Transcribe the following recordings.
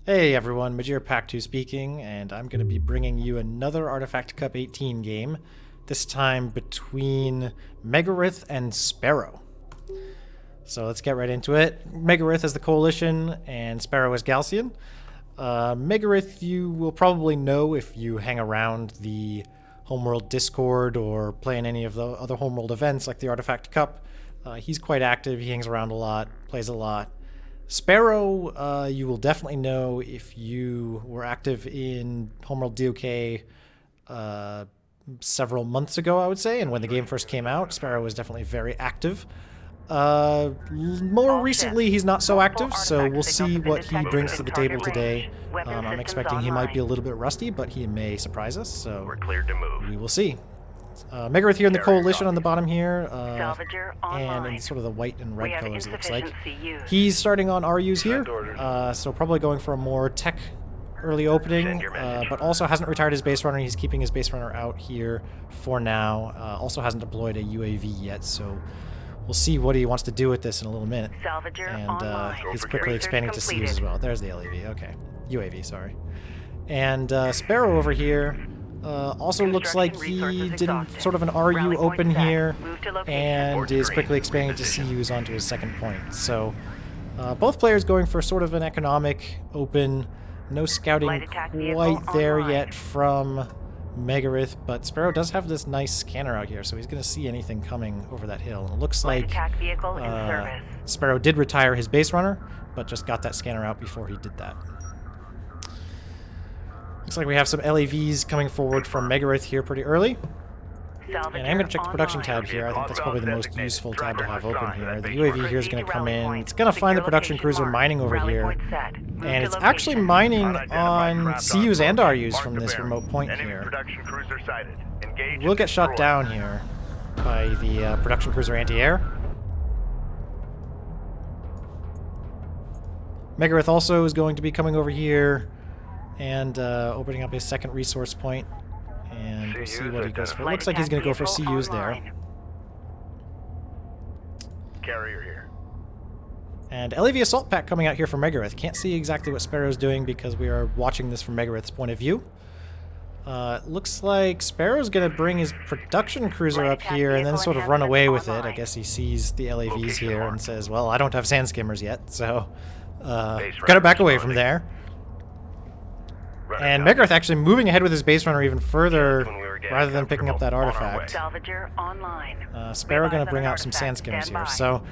Hey everyone, Majir Pack 2 speaking, and I'm going to be bringing you another Artifact Cup 18 game, this time between Megarith and Sparrow. So let's get right into it. Megarith is the Coalition, and Sparrow is Galcian. Megarith you will probably know if you hang around the Homeworld Discord or play in any of the other Homeworld events like the Artifact Cup. He's quite active, he hangs around a lot, plays a lot. Sparrow, you will definitely know if you were active in Homeworld DOK several months ago, I would say, and when the game first came out, Sparrow was definitely very active. More recently, he's not so active, so we'll see what he brings to the table today. I'm expecting he might be a little bit rusty, but he may surprise us, so we will see. Megarith here in the Coalition on the bottom here, and in sort of the white and red colors it looks like. He's starting on RUs here, so probably going for a more tech early opening, but also hasn't retired his base runner. He's keeping his base runner out here for now. Also hasn't deployed a UAV yet, so we'll see what he wants to do with this in a little minute. And he's quickly expanding to CUs as well. There's the LAV, okay. UAV, sorry. And Sparrow over here also looks like he did sort of an RU open here and is quickly expanding to CUs onto his second point. So both players going for sort of an economic open, no scouting quite there yet from Megarith, but Sparrow does have this nice scanner out here, so he's going to see anything coming over that hill. And it looks like Sparrow did retire his base runner, but just got that scanner out before he did that. Looks like we have some LAVs coming forward from Megarith here pretty early. And I'm going to check the production tab here. I think that's probably the most useful tab to have open here. The UAV here is going to come in. It's going to find the production cruiser mining over here. And it's actually mining on CUs and RUs from this remote point here. We'll get shot down here by the production cruiser anti-air. Megarith also is going to be coming over here and opening up his second resource point, and we'll see what he goes for. It looks like he's going to go for CUs there. Carrier here. And LAV Assault Pack coming out here from Megarith. Can't see exactly what Sparrow's doing because we are watching this from Megarith's point of view. Looks like Sparrow's going to bring his production cruiser up here and then sort of run away with it. I guess he sees the LAVs here and says, well, I don't have sand skimmers yet, so gotta back away from there. And Megarith actually moving ahead with his base runner even further rather than picking up that artifact. Sparrow going to bring out some sand skimmers here. So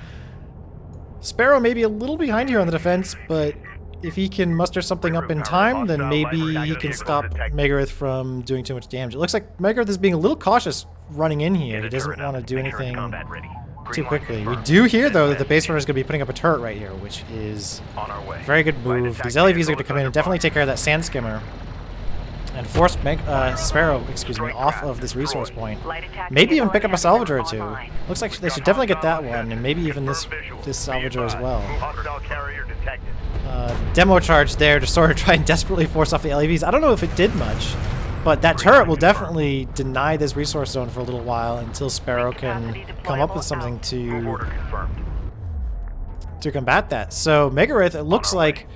Sparrow may be a little behind here on the defense, but if he can muster something up in time, then maybe he can stop Megarith from doing too much damage. It looks like Megarith is being a little cautious running in here. He doesn't want to do anything too quickly. We do hear, though, that the base runner is going to be putting up a turret right here, which is a very good move. These LAVs are going to come in and definitely take care of that sand skimmer and force Sparrow, off of this resource point. Maybe even pick up a salvager or two. Looks like they should definitely get that one, and maybe even this salvager as well. Demo charge there to sort of try and desperately force off the LAVs. I don't know if it did much, but that turret will definitely deny this resource zone for a little while until Sparrow can come up with something to combat that. So Megarith, it looks like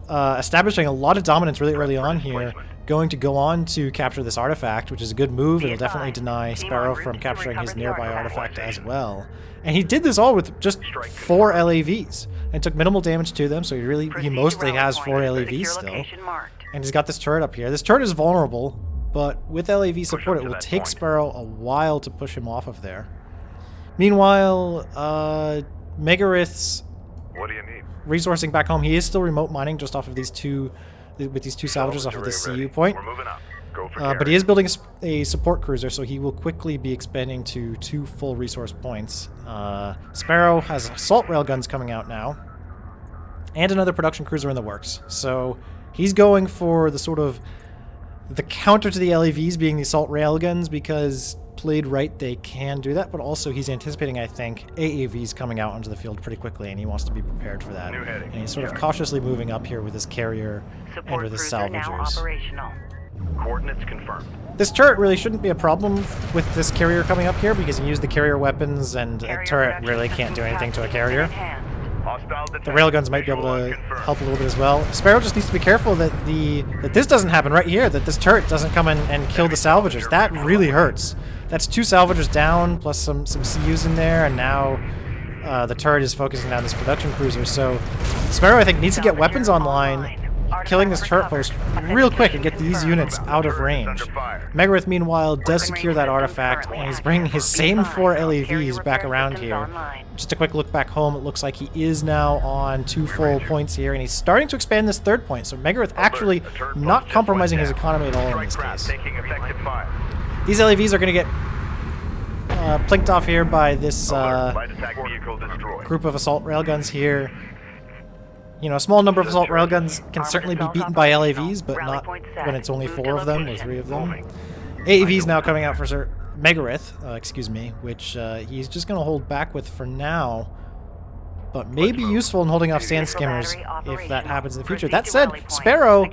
establishing a lot of dominance really early on here, going to go on to capture this artifact, which is a good move. It'll definitely deny Sparrow from capturing his nearby artifact as well. And he did this all with just 4 LAVs and took minimal damage to them, so he mostly has 4 LAVs still. And he's got this turret up here. This turret is vulnerable, but with LAV support, it will take Sparrow a while to push him off of there. Meanwhile, Megarith's resourcing back home. He is still remote mining just off of these two, with these 2 salvagers off of this CU point. But he is building a support cruiser, so he will quickly be expanding to 2 full resource points. Sparrow has assault railguns coming out now, and another production cruiser in the works. So he's going for the sort of the counter to the LAVs being the assault railguns, because played right they can do that, but also he's anticipating, I think, AAVs coming out onto the field pretty quickly, and he wants to be prepared for that. And he's sort of cautiously moving up here with his carrier and with his salvagers. Coordinates confirmed. This turret really shouldn't be a problem with this carrier coming up here, because he used the carrier weapons, and a turret really can't do anything to a carrier. The railguns might be able to help a little bit as well. Sparrow just needs to be careful that this doesn't happen right here, that this turret doesn't come in and kill the salvagers. That really hurts. That's 2 salvagers down, plus some CUs in there, and now the turret is focusing on this production cruiser. So Sparrow, I think, needs to get weapons online, killing this turret post real quick and get these units out of range. Megarith, meanwhile, does secure that artifact, and he's bringing his same 4 LAVs back around here. Just a quick look back home, it looks like he is now on 2 full points here, and he's starting to expand this 3rd point, so Megarith actually not compromising his economy at all in this case. These LAVs are going to get plinked off here by this group of assault railguns here. You know, a small number of assault railguns can certainly be beaten by LAVs, but not when it's only 4 of them or 3 of them. AAVs now coming out for Megarith, excuse me, which he's just going to hold back with for now, but may be useful in holding off sand skimmers if that happens in the future. That said, Sparrow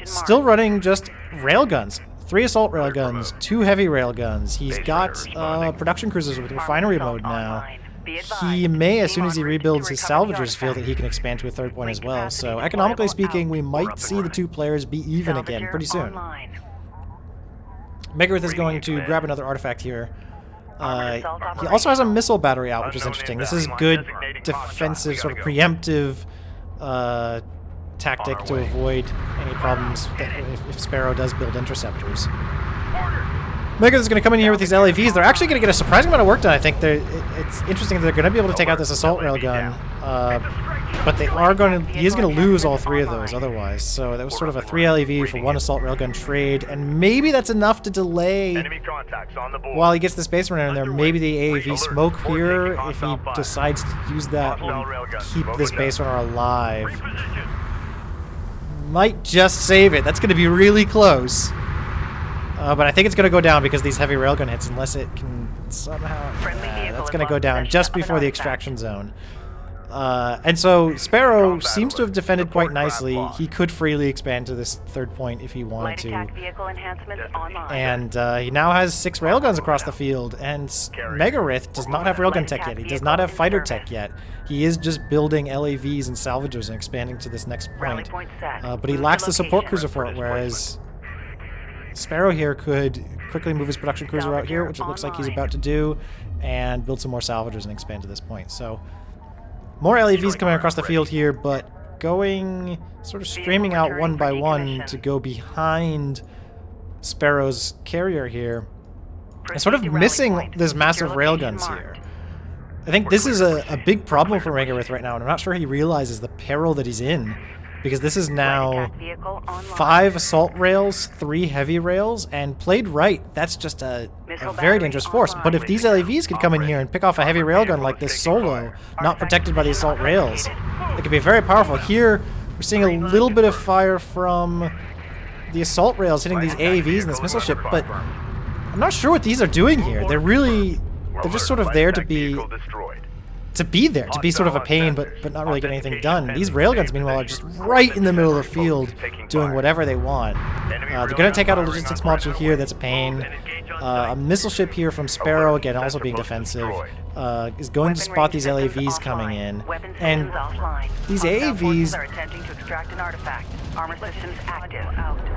still running just railguns. 3 assault railguns, 2 heavy railguns. He's got production cruisers with refinery mode now. He may, as soon as he rebuilds his salvagers, feel that he can expand to a 3rd point as well. So economically speaking, we might see the 2 players be even again pretty soon. Megarith is going to grab another artifact here. He also has a missile battery out, which is interesting. This is good defensive, sort of preemptive tactic to avoid any problems if Sparrow does build interceptors. Megarith is going to come in here with these LAVs. They're actually going to get a surprising amount of work done. I think it's interesting that they're going to be able to take out this assault railgun, but he is going to lose all 3 of those otherwise. So that was sort of a 3 LAV for 1 assault railgun trade, and maybe that's enough to delay while he gets the space runner in there. Maybe the AAV smoke here, if he decides to use that, will keep this base runner alive. Might just save it. That's going to be really close. But I think it's going to go down because these heavy railgun hits, unless it can somehow... that's going to go down just before the extraction zone. And so Sparrow seems to have defended quite nicely. He could freely expand to this 3rd point if he wanted to. And he now has 6 railguns across the field. And Megarith does not have railgun tech yet. He does not have fighter tech yet. He is just building LAVs and salvagers and expanding to this next point. But he lacks the support cruiser for it, whereas Sparrow here could quickly move his production cruiser out here, which it looks like he's about to do, and build some more salvagers and expand to this point. So more LAVs coming across the field here, but going sort of streaming out one by one to go behind Sparrow's carrier here, and sort of missing this massive railguns here. I think this is a big problem for Megarith right now, and I'm not sure he realizes the peril that he's in. Because this is now 5 assault rails, 3 heavy rails, and played right, that's just a very dangerous force. But if these LAVs could come in here and pick off a heavy railgun like this solo, not protected by the assault rails, it could be very powerful. Here, we're seeing a little bit of fire from the assault rails hitting these AAVs and this missile ship, but I'm not sure what these are doing here. They're just sort of there to be sort of a pain, but not really get anything done. These railguns, meanwhile, are just right in the middle of the field, doing whatever they want. They're going to take out a logistics module here, that's a pain. A missile ship here from Sparrow, again, also being defensive, is going to spot these LAVs coming in. And these AAVs...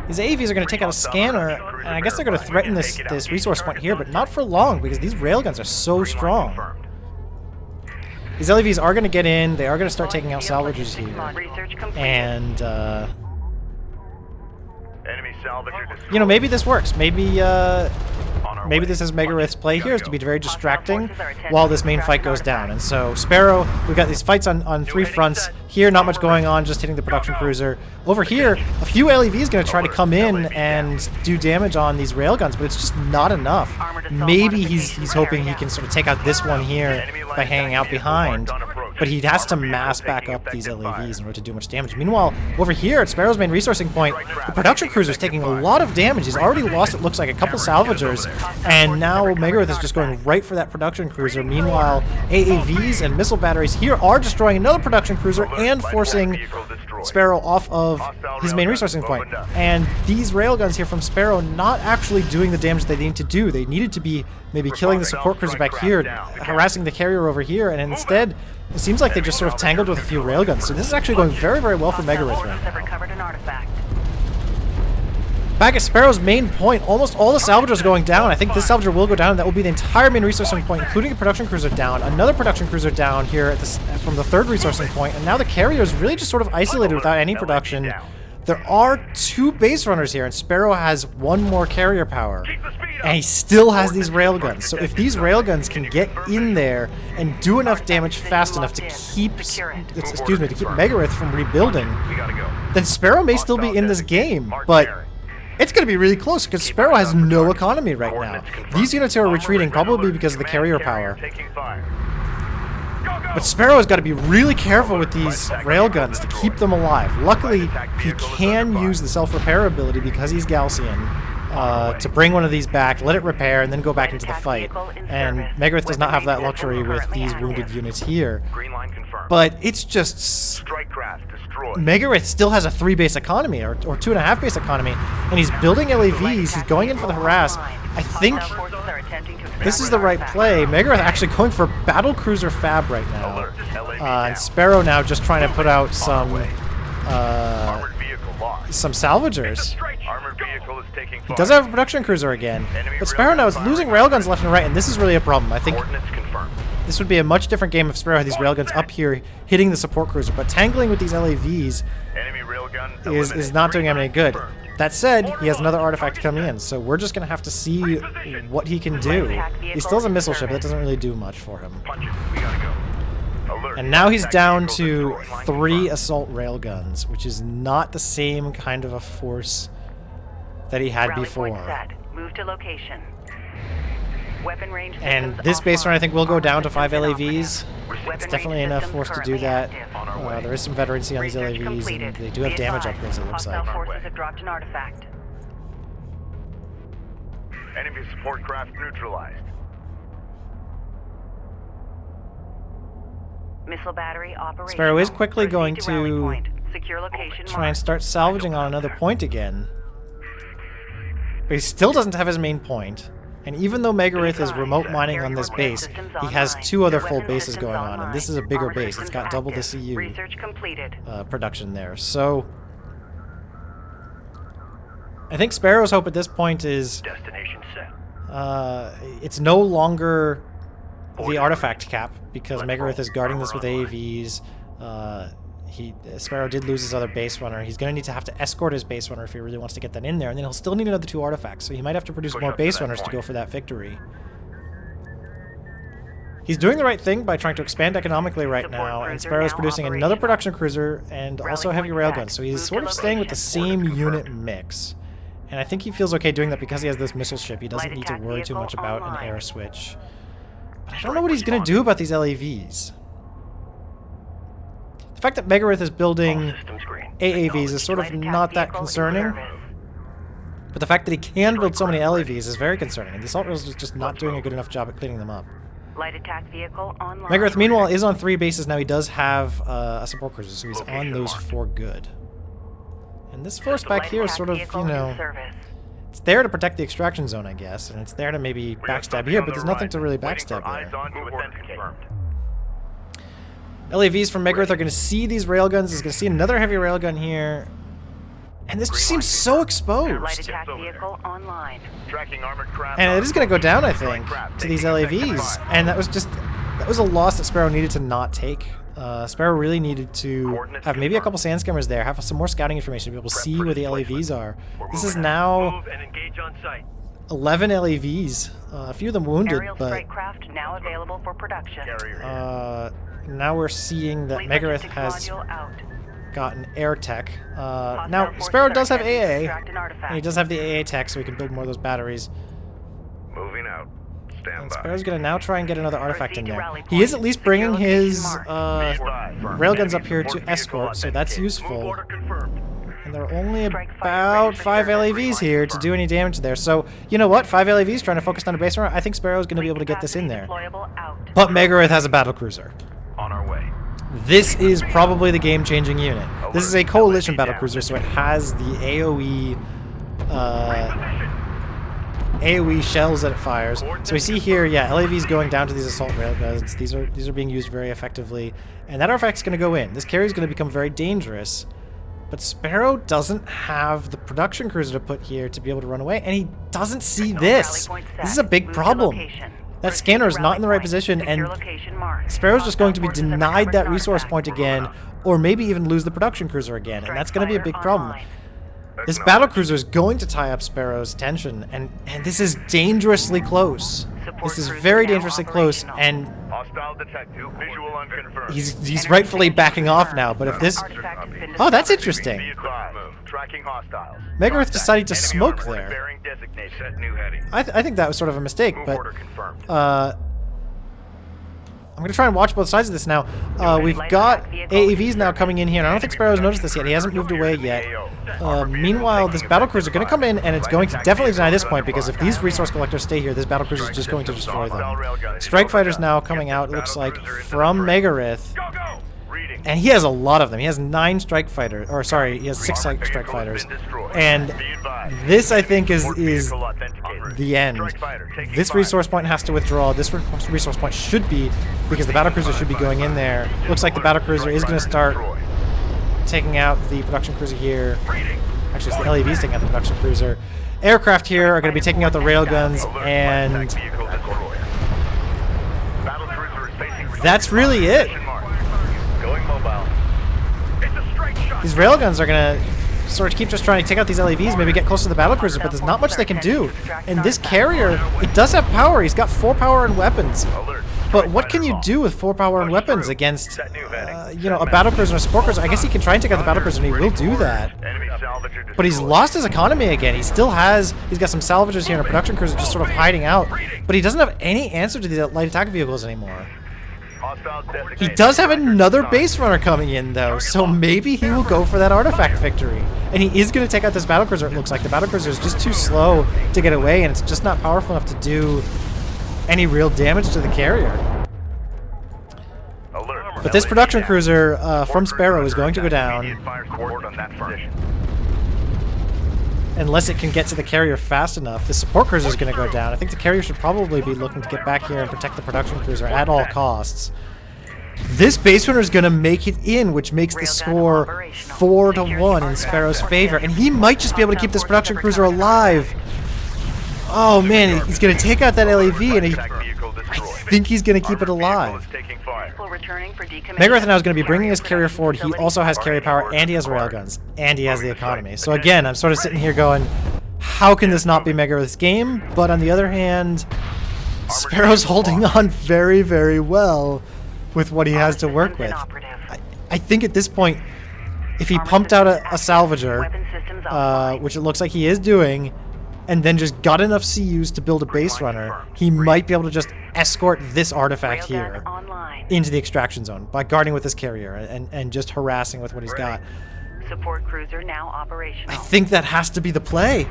These AAVs are going to take out a scanner, and I guess they're going to threaten this resource point here, but not for long, because these railguns are so strong. These LAVs are going to get in, they are going to start taking out salvagers here, and, you know, maybe this works. Maybe this is Megarith's play here, is to be very distracting while this main fight goes down. And so, Sparrow, we've got these fights on 3 fronts. Here, not much going on, just hitting the production cruiser. Over here, a few LAVs going to try to come in and do damage on these railguns, but it's just not enough. Maybe he's hoping he can sort of take out this one here by hanging out behind, but he has to mass back up these LAVs in order to do much damage. Meanwhile, over here at Sparrow's main resourcing point, the production cruiser's taking a lot of damage. He's already lost, it looks like, a couple salvagers, and now Megarith is just going right for that production cruiser. Meanwhile, AAVs and missile batteries here are destroying another production cruiser and forcing Sparrow off of his main resourcing point. And these railguns here from Sparrow not actually doing the damage they need to do. They needed to be maybe killing the support cruiser back here, harassing the carrier over here, and instead it seems like they just sort of tangled with a few railguns. So this is actually going very, very well for Megarith right now. Back at Sparrow's main point, almost all the salvagers are going down. I think this salvager will go down, and that will be the entire main resourcing point, including a production cruiser down. Another production cruiser down here at this, from the third resourcing point, and now the carrier is really just sort of isolated without any production. There are 2 base runners here, and Sparrow has 1 more carrier power, and he still has these railguns. So if these railguns can get in there and do enough damage fast enough to keep, Megarith from rebuilding, then Sparrow may still be in this game, but it's going to be really close because Sparrow has no economy right now. These units are retreating probably because of the carrier power. But Sparrow has got to be really careful with these railguns to keep them alive. Luckily, he can use the self-repair ability because he's Gaussian to bring one of these back, let it repair, and then go back into the fight. And Megarith does not have that luxury with these wounded units here. But it's just... Megarith still has a 3 base economy, or 2.5 base economy, and he's building LAVs, he's going in for the harass. I think this is the right play. Megarith actually going for Battlecruiser Fab right now. And Sparrow now just trying to put out some salvagers. He does have a production cruiser again, but Sparrow now is losing railguns left and right, and this is really a problem. I think this would be a much different game if Sparrow had these railguns up here hitting the support cruiser, but tangling with these LAVs is not doing him any good. That said, he has another artifact coming in, so we're just going to have to see what he can do. He still has a missile ship, but that doesn't really do much for him. And now he's down to 3 assault railguns, which is not the same kind of a force that he had before. Move to location. And this base run, I think, will go down to 5 LAVs. It's definitely enough force to do that. There is some veterancy on these LAVs, and they do have damage upgrades, it looks like. Forces have dropped an artifact. Enemy support craft neutralized. Missile battery operational. Sparrow is quickly going to Secure location try and start salvaging on another point again. But he still doesn't have his main point. And even though Megarith is remote mining on this base, he has 2 other full bases going on, and this is a bigger base. It's got double the CU production there. So I think Sparrow's hope at this point is it's no longer the artifact cap, because Megarith is guarding this with AAVs. Sparrow did lose his other base runner. He's going to have to escort his base runner if he really wants to get that in there, and then he'll still need another 2 artifacts, so he might have to produce more base runners to go for that victory. He's doing the right thing by trying to expand economically right now, and Sparrow's producing another production cruiser and also heavy railguns, so he's sort of staying with the same unit mix. And I think he feels okay doing that because he has this missile ship. He doesn't need to worry too much about an air switch. But I don't know what he's going to do about these LAVs. The fact that Megarith is building AAVs is sort of not that concerning, but the fact that he can build so many LAVs is very concerning, and the assault rails is just not doing a good enough job at cleaning them up. Light attack vehicle online. Megarith, meanwhile, is on 3 bases now. He does have a support cruiser, so he's on those for good. And this force back here is sort of, you know, it's there to protect the extraction zone, I guess, and it's there to maybe backstab here, but there's nothing to really backstab there. LAVs from Megarith are going to see these railguns. He's going to see another heavy railgun here. And this just seems so exposed. Light attack vehicle online. And it is going to go down, I think, to these LAVs. And that was a loss that Sparrow needed to not take. Sparrow really needed to have maybe a couple sand skimmers there, have some more scouting information to be able to see where the LAVs are. This is now 11 LAVs. A few of them wounded, but now available for production. now we're seeing that Megarith has gotten air tech. Now, Sparrow does have AA, and he does have the AA tech, so he can build more of those batteries. Moving out. And Sparrow's going to now try and get another artifact in there. He is at least bringing his railguns up here to escort, so that's useful. And there are only about 5 LAVs here to do any damage there. So, you know what? 5 LAVs trying to focus on a base runner. I think Sparrow's going to be able to get this in there. But Megarith has a battlecruiser. On our way. This is probably the game-changing unit. This is a coalition battlecruiser, so it has the AoE shells that it fires. So we see here, yeah, LAVs going down to these assault railguns. These are being used very effectively, and that artifact's going to go in. This carrier is going to become very dangerous, but Sparrow doesn't have the production cruiser to put here to be able to run away, and he doesn't see this. This is a big problem. That scanner is not in the right position, and Sparrow's just going to be denied that resource point again, or maybe even lose the production cruiser again, and that's going to be a big problem. This battlecruiser is going to tie up Sparrow's attention, and this is dangerously close. This is very dangerously close, and he's rightfully backing off now, but if this... Oh, that's interesting. Megarith decided to smoke there. I think that was sort of a mistake, but... I'm going to try and watch both sides of this now. We've got AAVs now coming in here, and I don't think Sparrow's noticed this yet. He hasn't moved away yet. Meanwhile, this battlecruiser is going to come in, and it's going to definitely deny this point, because if these resource collectors stay here, this battlecruiser is just going to destroy them. Strike fighters now coming out, it looks like, from Megarith. And he has a lot of them. He has 9 strike fighters, or sorry, he has 6 strike fighters. And this, I think, is the end. This resource point has to withdraw. This resource point should be, because the battlecruiser should be going in there. Looks like the battlecruiser is going to start taking out the production cruiser here. Actually, it's the LAVs taking out the production cruiser. Aircraft here are going to be taking out the railguns, and that's really it. These railguns are going to sort of keep just trying to take out these LAVs, maybe get close to the battlecruiser, but there's not much they can do. And this carrier, it does have power. He's got 4 power and weapons. But what can you do with 4 power and weapons against, you know, a battlecruiser and a support cruiser? I guess he can try and take out the battlecruiser, and he will do that. But he's lost his economy again. He still has, he's got some salvagers here and a production cruiser just sort of hiding out. But he doesn't have any answer to the light attack vehicles anymore. He does have another base runner coming in, though, so maybe he will go for that artifact victory. And he is going to take out this battlecruiser, it looks like. The battlecruiser is just too slow to get away, and it's just not powerful enough to do any real damage to the carrier. But this production cruiser from Sparrow is going to go down. Unless it can get to the carrier fast enough. The support cruiser is going to go down. I think the carrier should probably be looking to get back here and protect the production cruiser at all costs. This base runner is going to make it in, which makes the score 4-1 in Sparrow's favor. And he might just be able to keep this production cruiser alive. Oh man, he's going to take out that LAV, and I think he's going to keep it alive. Megarith now is going to be bringing his carrier forward. He also has carrier power, and he has railguns, and he has the economy. So again, I'm sort of sitting here going, how can this not be Megarith's game? But on the other hand, Sparrow's holding on very, very well with what he has to work with. I think at this point, if he pumped out a salvager, which it looks like he is doing, and then just got enough CUs to build a base runner, he might be able to just escort this artifact here into the extraction zone by guarding with his carrier and just harassing with what he's got. Support cruiser now operational. I think that has to be the play.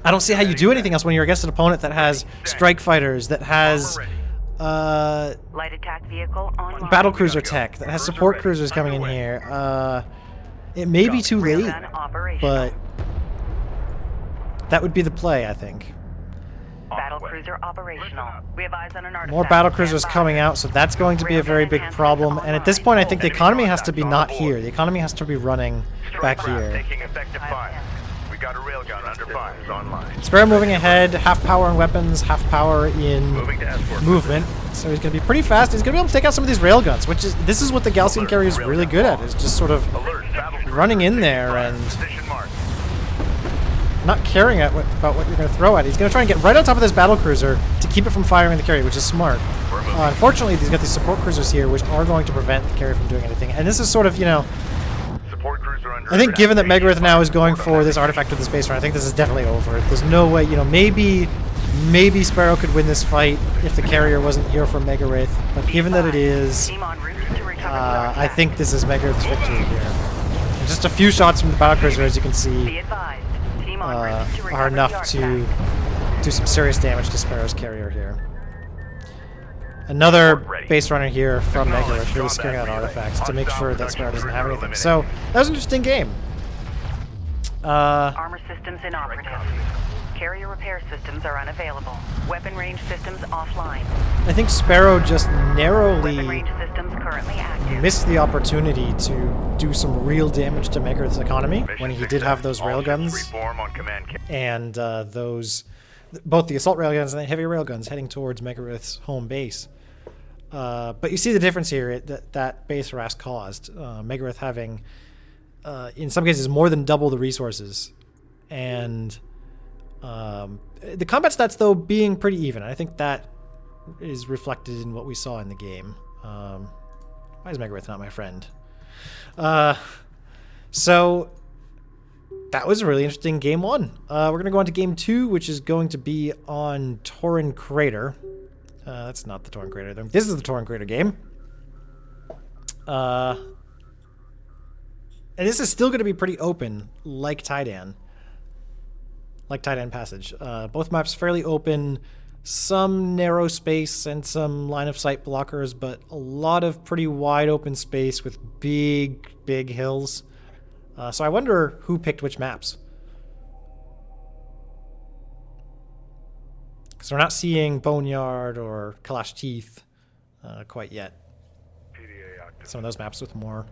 I don't see how you do anything else when you're against an opponent that has strike fighters, that has light attack vehicle online. battle cruiser tech, that has support cruisers coming in here. It may be too late, but that would be the play, I think. Battle cruiser operational. We have eyes on an artifact. More battle cruisers coming out, so that's going to be a very big problem. And at this point, I think the economy has to be not here. The economy has to be running back here. We got a railgun under fire. It's online. Sparrow moving ahead, half power in weapons, half power in movement. So he's going to be pretty fast. He's going to be able to take out some of these railguns, which is, this is what the Galcian carrier is really good at, is just sort of running in there and not caring about what you're going to throw at it. He's going to try and get right on top of this battle cruiser to keep it from firing the carrier, which is smart. Unfortunately, he's got these support cruisers here, which are going to prevent the carrier from doing anything. And this is sort of, you know, I think given that Megarith now is going for this artifact with this base run, I think this is definitely over. There's no way, you know, maybe Sparrow could win this fight if the carrier wasn't here for Megarith, but given that it is, I think this is Megarith's victory here. And just a few shots from the battlecruiser, as you can see, are enough to do some serious damage to Sparrow's carrier here. Another base runner here from Megarith, really securing that artifact to make sure that Sparrow doesn't have anything. So that was an interesting game. Armor systems inoperative. Carrier repair systems are unavailable. Weapon range systems offline. I think Sparrow just Weapon narrowly range systems currently active. missed the opportunity to do some real damage to Megarith's economy when he did have those railguns Reform on command. and both the assault railguns and the heavy railguns heading towards Megarith's home base. But you see the difference here that base harass caused. Megarith having, in some cases, more than double the resources. And the combat stats, though, being pretty even. I think that is reflected in what we saw in the game. Why is Megarith not my friend? So that was a really interesting game 1. We're going to go on to game 2, which is going to be on Tauren Crater. That's not the Tauren Crater. This is the Tauren Crater game. And this is still going to be pretty open, like Taidan. Like Taidan Passage. Both maps fairly open. Some narrow space and some line of sight blockers, but a lot of pretty wide open space with big, big hills. So I wonder who picked which maps. Because we're not seeing Boneyard or Kalash Teeth quite yet. Some of those maps with more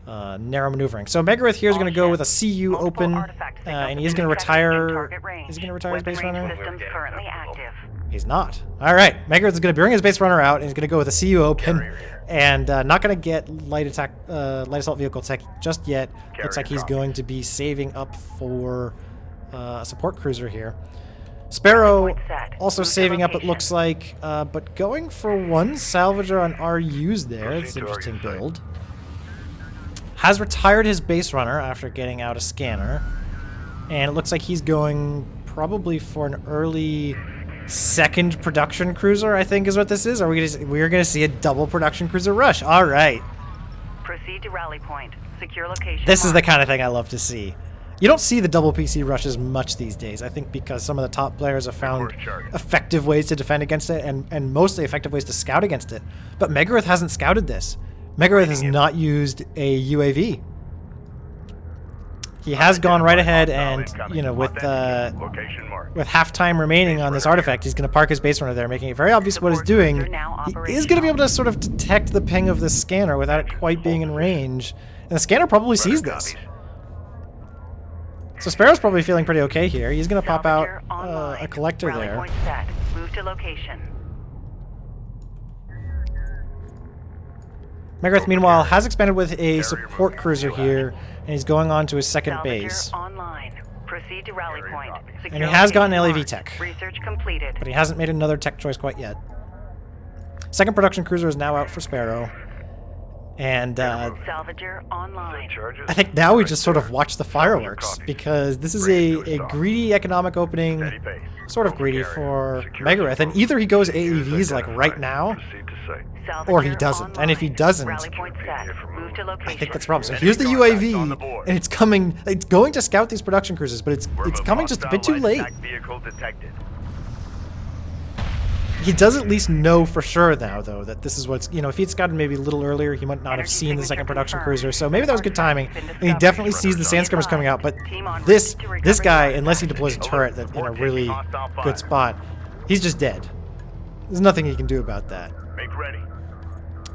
narrow maneuvering. So Megarith here is going to go with a CU open, and he is going to retire. Is he going to retire his base runner? Currently active. He's not. All right, Megarith is going to bring his base runner out, and he's going to go with a CU open, and not going to get light assault vehicle tech just yet. Looks like he's going to be saving up for a support cruiser here. Sparrow also saving up, it looks like, but going for one salvager on RUs there. It's an interesting build. Has retired his base runner after getting out a scanner, and it looks like he's going probably for an early second production cruiser, I think is what this is. We're gonna see a double production cruiser rush. All right. Proceed to rally point. Secure location. This is the kind of thing I love to see. You don't see the double PC rushes much these days, I think, because some of the top players have found effective ways to defend against it and mostly effective ways to scout against it. But Megarith hasn't scouted this. Megarith has not used a UAV. He has gone right ahead and, you know, with half time remaining on this artifact, he's going to park his base runner there, making it very obvious what he's doing. He is going to be able to sort of detect the ping of this scanner without it quite being in range. And the scanner probably sees this. So Sparrow's probably feeling pretty okay here. He's going to pop out a collector there. Move to location. Megarith, meanwhile, has expanded with a support cruiser here, and he's going on to his second base. Online. Proceed to rally point. And he has gotten LAV tech, Research completed. but he hasn't made another tech choice quite yet. Second production cruiser is now out for Sparrow. And Salvager online. I think now we just sort of watch the fireworks, because this is a greedy economic opening, sort of greedy for Megarith, and either he goes AEVs like right now, or he doesn't. And if he doesn't, I think that's the problem. So here's the UAV, and it's going to scout these production cruisers, but it's coming just a bit too late. He does at least know for sure now, though, that this is what's, you know, if he'd scouted maybe a little earlier, he might not have seen the second production cruiser, so maybe that was good timing. And he definitely sees the Sandstormers coming out, but this guy, unless he deploys a turret in a really good spot, he's just dead. There's nothing he can do about that. Make ready.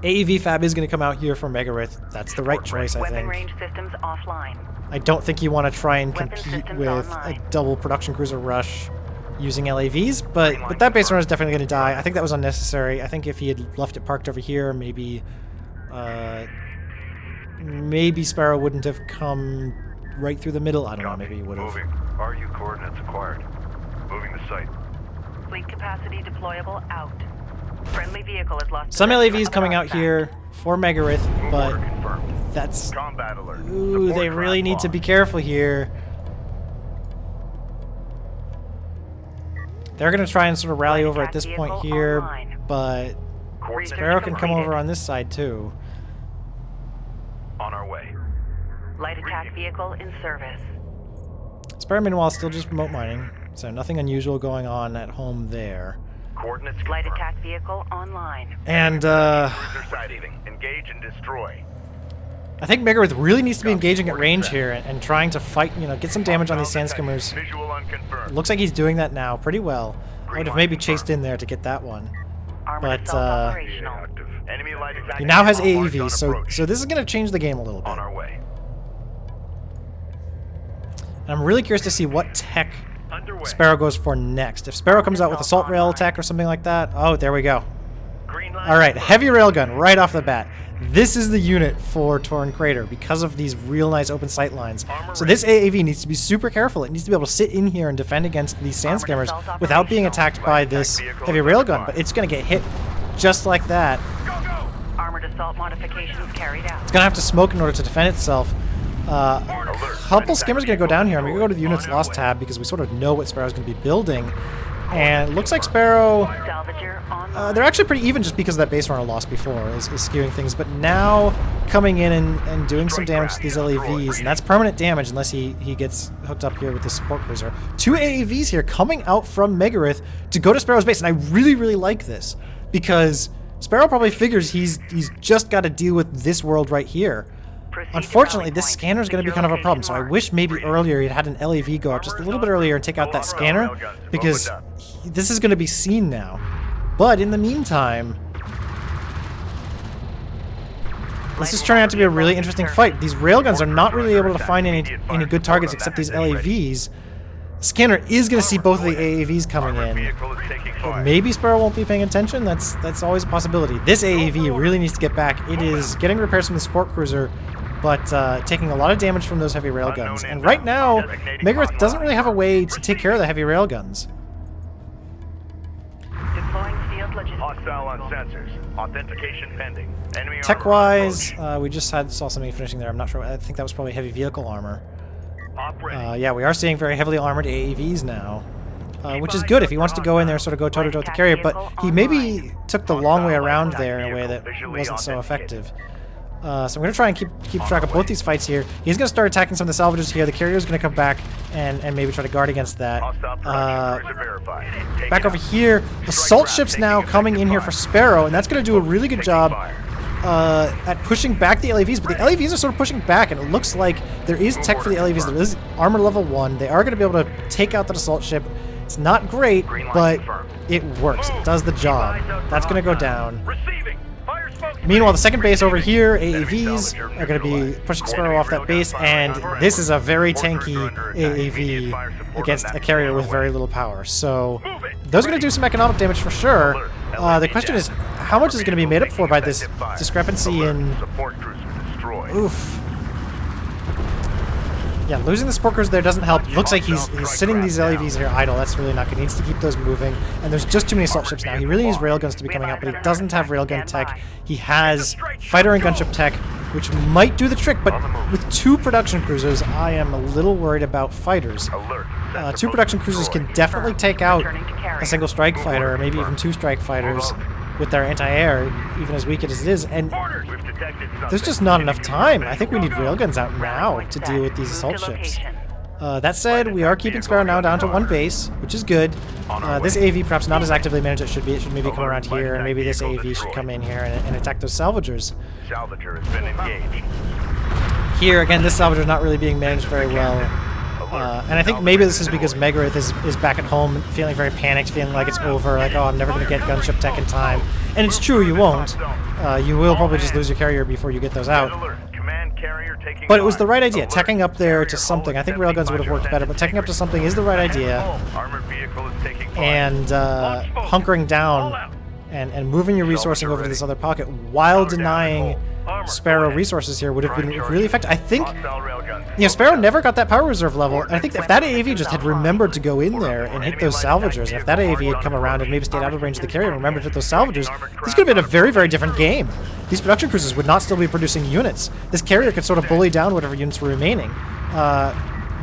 AEV Fab is going to come out here for Megarith. That's the right choice, I Weapon think. range systems offline. I don't think you want to try and compete with a double production cruiser rush using LAVs, but that base runner is definitely going to die. I think that was unnecessary. I think if he had left it parked over here, maybe Sparrow wouldn't have come right through the middle. I don't know, maybe he would have. Moving. RU coordinates acquired. Moving the site. Fleet capacity deployable out. Friendly vehicle is lost. Some LAVs coming out here for Megarith, but that's... Combat alert. Ooh, they really need to be careful here. They're going to try and sort of rally over at this point here, but Sparrow can come over on this side too. On our way. Light attack vehicle in service. Sparrow, meanwhile, still just remote mining, so nothing unusual going on at home there. Coordinates Light confirmed. attack vehicle online. And Cruiser sighting. Engage and destroy. I think Megarith really needs to be engaging at range here and trying to fight, you know, get some damage on these sand skimmers. Visual unconfirmed. Looks like he's doing that now pretty well. I would have maybe chased in there to get that one. Armored But, assault operational. Active. Enemy light attack. He now has Marked on AAVs, approach. so this is going to change the game a little bit. On our way. And I'm really curious to see what tech Underway. Sparrow goes for next. If Sparrow comes out with assault rail tech or something like that, oh, there we go. Green light. All right, heavy railgun right off the bat. This is the unit for Torn Crater because of these real nice open sight lines. So this AAV needs to be super careful. It needs to be able to sit in here and defend against these sand skimmers without being attacked by this heavy railgun. But it's going to get hit just like that. Go, go. Armored assault modifications carried out. It's going to have to smoke in order to defend itself. Couple skimmers going to go down here. I'm going to go to the units lost tab because we sort of know what Sparrow's going to be building. And it looks like Sparrow... Salvager online. they're actually pretty even just because of that base runner loss before is skewing things. But now coming in and doing some damage to these LAVs, and that's permanent damage unless he gets hooked up here with the support cruiser. 2 AAVs here coming out from Megarith to go to Sparrow's base, and I really, really like this because Sparrow probably figures he's just got to deal with this world right here. Proceed to Unfortunately, rally this point. scanner is going to be kind of a problem, so I wish maybe earlier he'd had an LAV go up just a little bit earlier and take out that scanner, because this is going to be seen now. But in the meantime, this is turning out to be a really interesting fight. These railguns are not really able to find any good targets except these LAVs. Scanner is going to see both of the AAVs coming Armored in. vehicle is taking fire. Maybe Sparrow won't be paying attention. That's always a possibility. This AAV really needs to get back. It is getting repairs from the support cruiser, but taking a lot of damage from those heavy railguns. And right now, Megarith doesn't really have a way to take care of the heavy railguns. Deploying field logistics. Hostile on sensors. Authentication pending. Enemy armor Tech-wise, approach. we just saw something finishing there. I'm not sure. I think that was probably heavy vehicle armor. Op ready. Yeah, we are seeing very heavily armored AAVs now, which is good if he wants to go in there and sort of go toe-to-toe with the carrier, but he maybe took the long way around there in a way that wasn't so effective. So I'm going to try and keep track of both these fights here. He's going to start attacking some of the salvagers here. The carrier's going to come back and maybe try to guard against that. Hostile production cruiser verified. Take Back it over out. here, assault Strike ships ground, now taking coming in here effective for fire. Sparrow, and that's going to do a really good Taking job fire. at pushing back the LAVs, but the LAVs are sort of pushing back, and it looks like there is tech for the LAVs. There is armor level 1. They are going to be able to take out that assault ship. It's not great, Green light but confirmed. it works. It does the job. That's going to go down. Receiving. Fire smoke. Meanwhile, the second base over here, AAVs are going to be pushing Sparrow off that base, and this is a very tanky AAV against a carrier with very little power. So those are going to do some economic damage for sure. The question is, how much is going to be made up for by this discrepancy in... Support cruiser destroyed. Oof. Yeah, losing the support cruiser there doesn't help. Looks like he's sitting these LAVs here idle. That's really not good. He needs to keep those moving. And there's just too many assault ships now. He really needs railguns to be coming out, but he doesn't have railgun tech. He has fighter and gunship tech, which might do the trick, but with 2 production cruisers, I am a little worried about fighters. Alert. 2 production cruisers can definitely take out Returning to carrier. a single strike fighter, or maybe even 2 strike fighters with their anti-air, even as weak as it is. And We've detected there's just not enough time. I think we need railguns out now to deal with these assault Move to ships. location. That said, we are keeping Sparrow now down to 1 base, which is good. This AV perhaps not as actively managed as it should be. It should maybe come around here, and maybe this AV should come in here and attack those salvagers. Salvager has been engaged. Here, again, this salvager is not really being managed very well. And I think maybe this is because Megarith is back at home feeling very panicked, feeling like it's over, like, oh, I'm never going to get gunship tech in time. And it's true, you won't. You will probably just lose your carrier before you get those out. Command carrier taking But it was the fire. right idea. Alert. Teching up there to Carrier something. hull I think is railguns would have 75% worked better, but teching up to something is the right idea. Armored vehicle is taking fire. And hunkering down and moving your resourcing over to this other pocket while denying Sparrow resources here would have been really effective. I think, Hostile railguns. you know, Sparrow never got that power reserve level, and I think if that AAV just had remembered to go in there and hit those salvagers, and if that AAV had come around and maybe stayed out of range of the carrier and remembered to hit those salvagers, this could have been a very, very different game. These production cruisers would not still be producing units. This carrier could sort of bully down whatever units were remaining.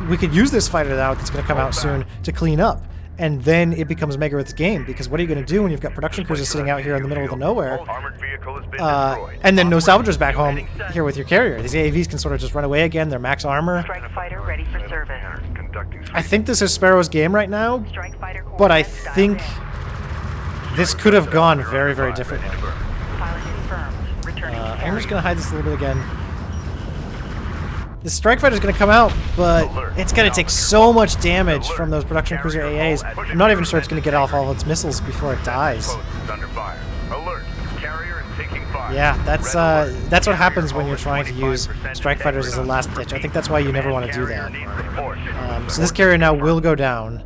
We could use this fighter now that's going to come out soon to clean up. And then it becomes Megarith's game, because what are you going to do when you've got production cruisers sitting out here in the middle of the nowhere, Armored vehicle has been destroyed. and then no salvagers back home here with your carrier? These AAVs can sort of just run away again. They're max armor. Strike fighter ready for service. Conducting I think this is Sparrow's game right now, Strike fighter but I coordinates think dialed this could have gone very, very differently. Pilot confirmed. Returning to I'm just carrier. going to hide this a little bit again. The strike fighter is going to come out, but it's going to take so much damage from those production cruiser AAs. I'm not even sure it's going to get off all its missiles before it dies. Post is under fire. Alert. Carrier is taking fire. Yeah, that's Red alert. what happens when Carrier you're trying to use 25% strike fighters as a last ditch. I think that's why you never want to do Carrier that. needs support. So this carrier now will go down,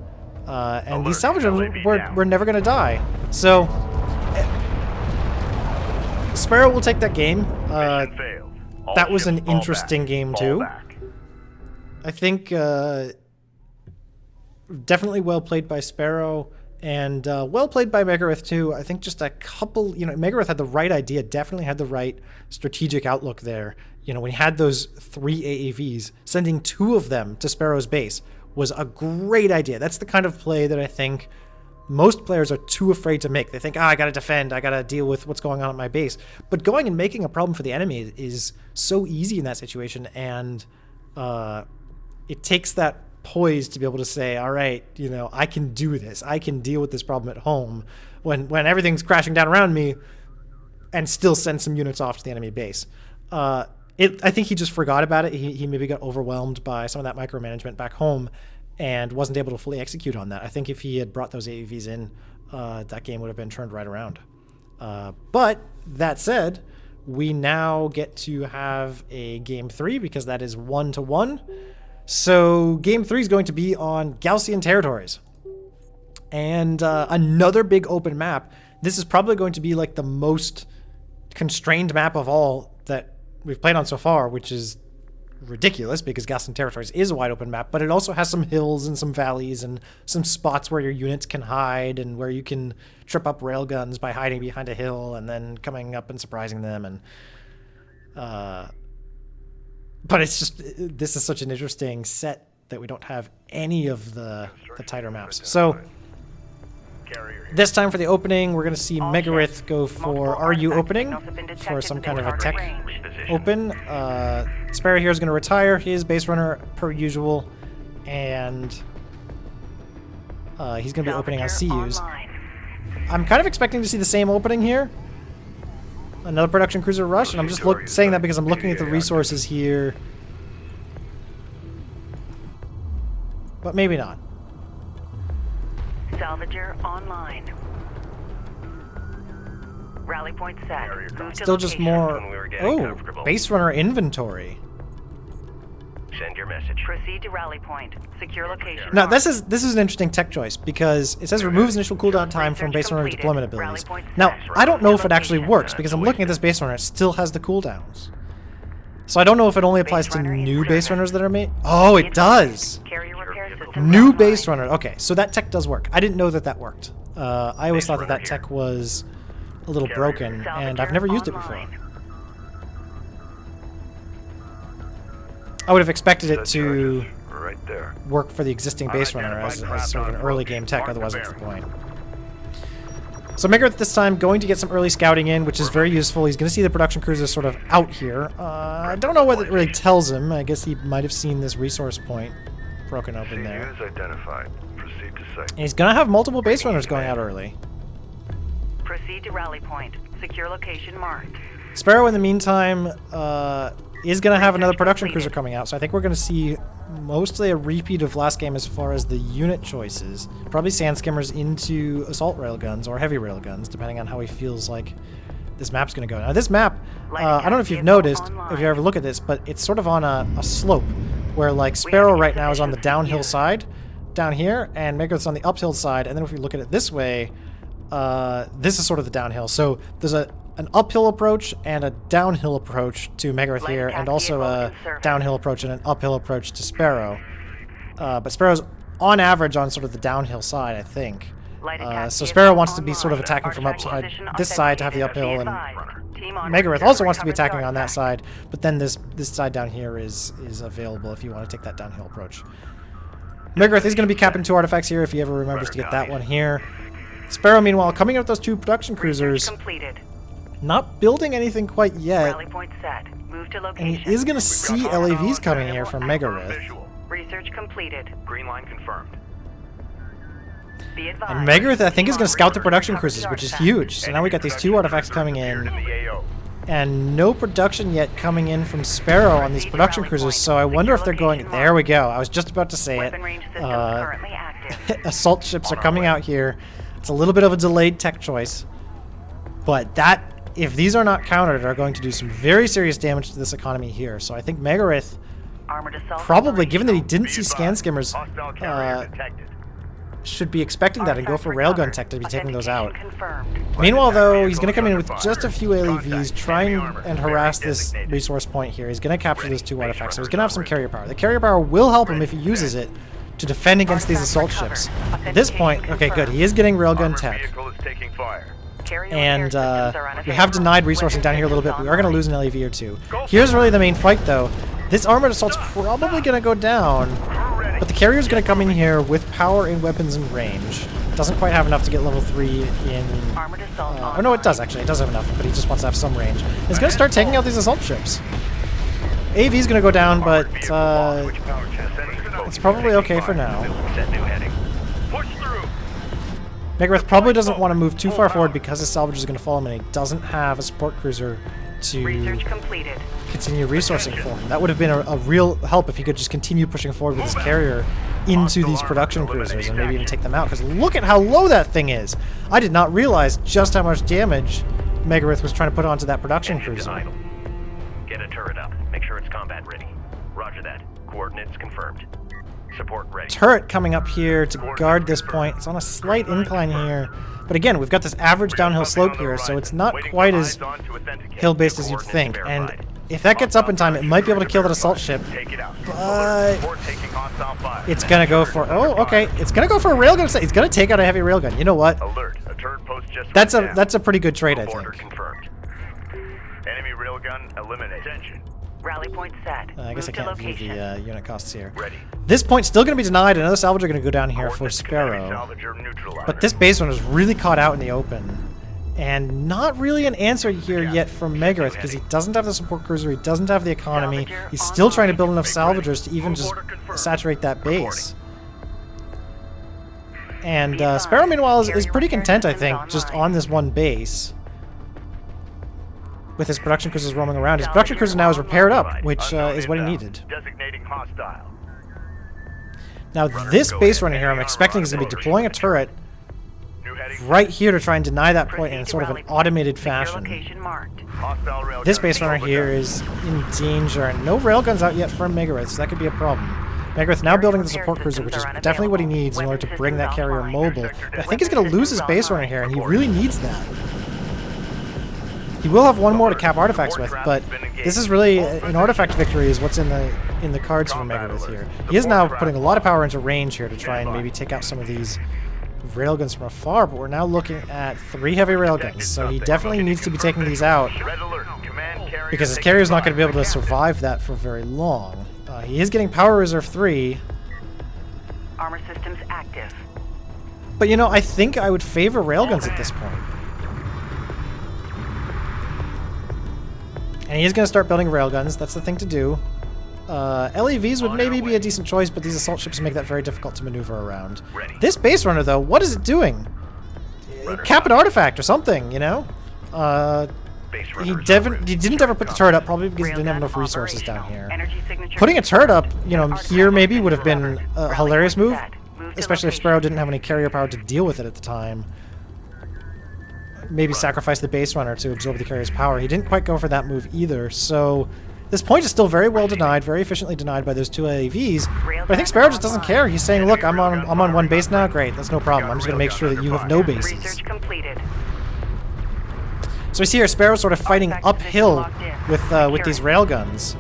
and these salvagers were never going to die. So Sparrow will take that game. Mission failed. All That was ships an fall interesting back. game Fall too. back. I think definitely well played by Sparrow, and well played by Megarith too. I think just a couple, Megarith had the right idea, definitely had the right strategic outlook there. When he had those 3 AAVs, sending 2 of them to Sparrow's base was a great idea. That's the kind of play that I think most players are too afraid to make. They think, I gotta defend, I gotta deal with what's going on at my base. But going and making a problem for the enemy is so easy in that situation, and it takes that poise to be able to say, all right, I can do this. I can deal with this problem at home when everything's crashing down around me, and still send some units off to the enemy base. I think he just forgot about it. He maybe got overwhelmed by some of that micromanagement back home and wasn't able to fully execute on that. I think if he had brought those AAVs in, that game would have been turned right around. But that said, we now get to have a game 3 because that is 1-1. So game 3 is going to be on Gaussian territories. And another big open map. This is probably going to be like the most constrained map of all that we've played on so far, which is ridiculous because Gaussian territories is a wide open map, but it also has some hills and some valleys and some spots where your units can hide and where you can trip up railguns by hiding behind a hill and then coming up and surprising them. And but it's just, this is such an interesting set that we don't have any of the tighter maps. So this time for the opening, we're going to see Megarith go for RU opening for some kind of a tech open. Sparrow here is going to retire his base runner per usual, and he's going to be opening on CUs. I'm kind of expecting to see the same opening here. Another production cruiser rush, and I'm just saying that because I'm looking at the resources here. But maybe not. Salvager online. Rally point set. Move to Still just location. more... Oh, base runner inventory. Send your message. Proceed to rally point. Secure location. Now, this is an interesting tech choice because it says removes initial cooldown time from base runner deployment abilities. Now, I don't know if it actually works because I'm looking at this base runner, it still has the cooldowns. So I don't know if it only applies to new base runners that are made. Oh, it does! Carrier repair system New online. base runner. Okay, so that tech does work. I didn't know that worked. I always thought that tech was a little broken, and I've never used it before. Online. I would have expected it to Right there. work for the existing base runner as sort of an early game tech, otherwise what's the point? So Megarith this time going to get some early scouting in, which is very useful. He's going to see the production cruisers sort of out here. I don't know what it really tells him. I guess he might have seen this resource point broken open there. CU is identified. Proceed to site. And he's going to have multiple base runners going out early. Proceed to rally point. Secure location marked. Sparrow, in the meantime, is going to have another production cruiser coming out, so I think we're going to see mostly a repeat of last game as far as the unit choices. Probably sand skimmers into assault railguns or heavy railguns, depending on how he feels like this map's going to go. Now, this map, I don't know if you've noticed, if you ever look at this, but it's sort of on a slope, where, like, Sparrow right now is on the downhill side, down here, and Megarith's on the uphill side, and then if we look at it this way, this is sort of the downhill. So there's an uphill approach and a downhill approach to Megarith here, and also a downhill approach and an uphill approach to Sparrow. But Sparrow's on average on sort of the downhill side, I think. So Sparrow wants to be sort of attacking from upside this side to have the uphill, and Megarith also wants to be attacking on that side, but then this side down here is available if you want to take that downhill approach. Megarith is going to be capping 2 artifacts here if he ever remembers to get that one here. Sparrow, meanwhile, coming out with those 2 production cruisers, Completed. not building anything quite yet, Rally point set. Move to and location. he is going to see LAVs coming here from Megarith. Visual. Research completed. Green line confirmed. Be advised, And Megarith, I think, is going to scout the production recovered cruisers, the which is artifact. huge. So now we got these 2 artifacts coming in, and no production yet coming in from Sparrow on these production cruisers. So I wonder if they're going. There we go. I was just about to say it. Weapon range systems currently active. Assault ships are coming out here. It's a little bit of a delayed tech choice, but that, if these are not countered, are going to do some very serious damage to this economy here. So I think Megarith, Armored assault probably, given that he operational. didn't see scan skimmers, should be expecting that and go for Artifact railgun tech to be taking those out. Authentication confirmed. Meanwhile, though, he's going to come in with just a few LEVs, trying and harass this resource point here. He's going to capture those 2 artifacts, so he's going to have some carrier power. The carrier power will help him if he uses it to defend against these assault ships. At this point, okay, good, he is getting railgun tech. Carrier And repair systems are we have unavailable. denied resourcing down here a little bit. We are going to lose an LEV or 2. Here's really the main fight, though. This armored assault's probably going to go down, but the carrier's going to come in here with power and weapons and range. Doesn't quite have enough to get level 3 in... Armored assault oh no, it does actually. It does have enough, but he just wants to have some range. He's going to start taking out these assault ships. AV's going to go down, but it's probably okay for now. Megarith probably doesn't want to move too far forward because his salvage is going to follow him, and he doesn't have a support cruiser to Research completed. continue resourcing for him. That would have been a real help if he could just continue pushing forward with his carrier into these production cruisers and maybe even take them out, because look at how low that thing is. I did not realize just how much damage Megarith was trying to put onto that production cruiser. Get a turret up. Make sure it's combat ready. Roger that. Coordinates confirmed. Support ready. Turret coming up here to guard this point. It's on a slight incline here, but again, we've got this average downhill slope here, so it's not quite as hill-based as you'd think. And if that gets up in time, it might be able to kill that assault ship, but it's gonna go for, oh, okay, it's gonna go for a railgun. It's gonna take out a heavy railgun. You know what? That's a pretty good trade, I think. Confirmed. Enemy railgun eliminated. Attention. Rally point set. I guess I Move to can't view location. the unit costs here. Ready. This point's still going to be denied. Another salvage are going to go down here for Sparrow. Salvager neutralized. But this base one is really caught out in the open. And not really an answer here yet from Megarith, because he doesn't have the support cruiser, he doesn't have the economy. He's still trying to build enough salvagers to even just saturate that base. And Sparrow, meanwhile, is pretty content, I think, just on this one base. With his production cruisers roaming around. His production cruiser now is repaired up, which is what he needed. Designating hostile. Now this base runner here, I'm expecting is going to be deploying a turret New heading. right here to try and deny that point in Proceed to sort of an rally point. automated Secure fashion. location marked. Hostile railgun. This base runner here is in danger, and no railguns out yet from Megarith, so that could be a problem. Megarith now building the support cruiser, which is definitely what he needs in order to bring that carrier mobile. But I think he's going to lose his base runner here, and he really needs that. He will have one more to cap artifacts with, but this is really an artifact victory is what's in the cards for Megarith here. He is now putting a lot of power into range here to try and maybe take out some of these railguns from afar, but we're now looking at 3 heavy railguns, so he definitely needs to be taking these out Red alert. Command carrier. because his carrier's not going to be able to survive that for very long. He is getting power reserve 3, Armor systems active. but you know, I think I would favor railguns at this point. And he is going to start building railguns. That's the thing to do. LEVs would maybe be a decent choice, but these assault ships make that very difficult to maneuver around. This base runner, though, what is it doing? Cap an artifact or something, you know? He didn't ever put the turret up, probably because he didn't have enough resources down here. Energy signature. Putting a turret up, you know, here maybe would have been a hilarious move, especially if Sparrow didn't have any carrier power to deal with it at the time. Maybe sacrifice the base runner to absorb the carrier's power. He didn't quite go for that move either, so this point is still very well denied, very efficiently denied by those 2 AAVs. But I think Sparrow just doesn't care. He's saying, look, I'm on one base now, great, that's no problem. I'm just going to make sure that you have no bases. Research completed. So we see here Sparrow sort of fighting uphill with these railguns.